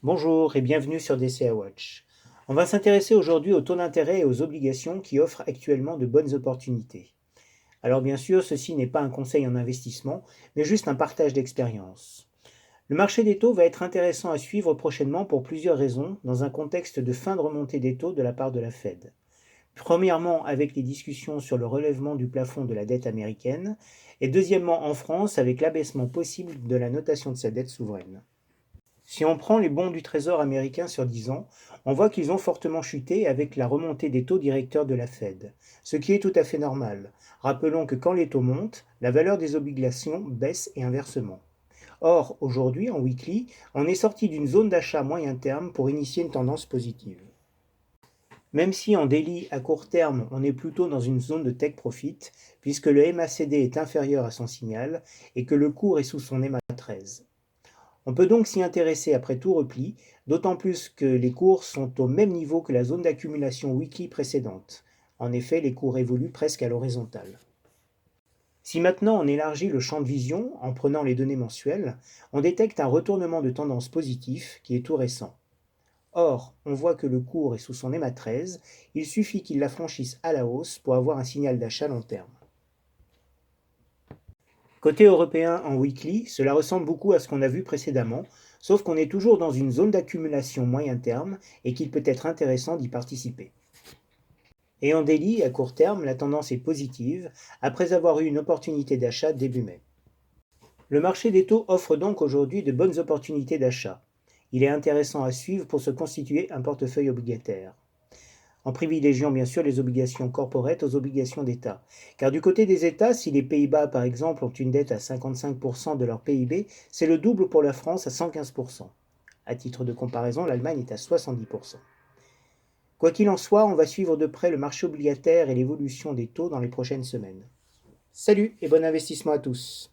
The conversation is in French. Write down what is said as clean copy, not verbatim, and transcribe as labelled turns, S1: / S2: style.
S1: Bonjour et bienvenue sur DCA Watch. On va s'intéresser aujourd'hui aux taux d'intérêt et aux obligations qui offrent actuellement de bonnes opportunités. Alors bien sûr, ceci n'est pas un conseil en investissement, mais juste un partage d'expérience. Le marché des taux va être intéressant à suivre prochainement pour plusieurs raisons dans un contexte de fin de remontée des taux de la part de la Fed. Premièrement, avec les discussions sur le relèvement du plafond de la dette américaine, et deuxièmement en France avec l'abaissement possible de la notation de sa dette souveraine. Si on prend les bons du Trésor américain sur 10 ans, on voit qu'ils ont fortement chuté avec la remontée des taux directeurs de la Fed, ce qui est tout à fait normal. Rappelons que quand les taux montent, la valeur des obligations baisse et inversement. Or, aujourd'hui, en weekly, on est sorti d'une zone d'achat moyen terme pour initier une tendance positive. Même si en daily à court terme, on est plutôt dans une zone de take profit, puisque le MACD est inférieur à son signal et que le cours est sous son EMA 13. On peut donc s'y intéresser après tout repli, d'autant plus que les cours sont au même niveau que la zone d'accumulation weekly précédente. En effet, les cours évoluent presque à l'horizontale. Si maintenant on élargit le champ de vision en prenant les données mensuelles, on détecte un retournement de tendance positif qui est tout récent. Or, on voit que le cours est sous son EMA 13, il suffit qu'il la franchisse à la hausse pour avoir un signal d'achat long terme. Côté européen en weekly, cela ressemble beaucoup à ce qu'on a vu précédemment, sauf qu'on est toujours dans une zone d'accumulation moyen terme et qu'il peut être intéressant d'y participer. Et en daily, à court terme, la tendance est positive, après avoir eu une opportunité d'achat début mai. Le marché des taux offre donc aujourd'hui de bonnes opportunités d'achat. Il est intéressant à suivre pour se constituer un portefeuille obligataire, en privilégiant bien sûr les obligations corporate aux obligations d'État. Car du côté des États, si les Pays-Bas par exemple ont une dette à 55% de leur PIB, c'est le double pour la France à 115%. À titre de comparaison, l'Allemagne est à 70%. Quoi qu'il en soit, on va suivre de près le marché obligataire et l'évolution des taux dans les prochaines semaines. Salut et bon investissement à tous!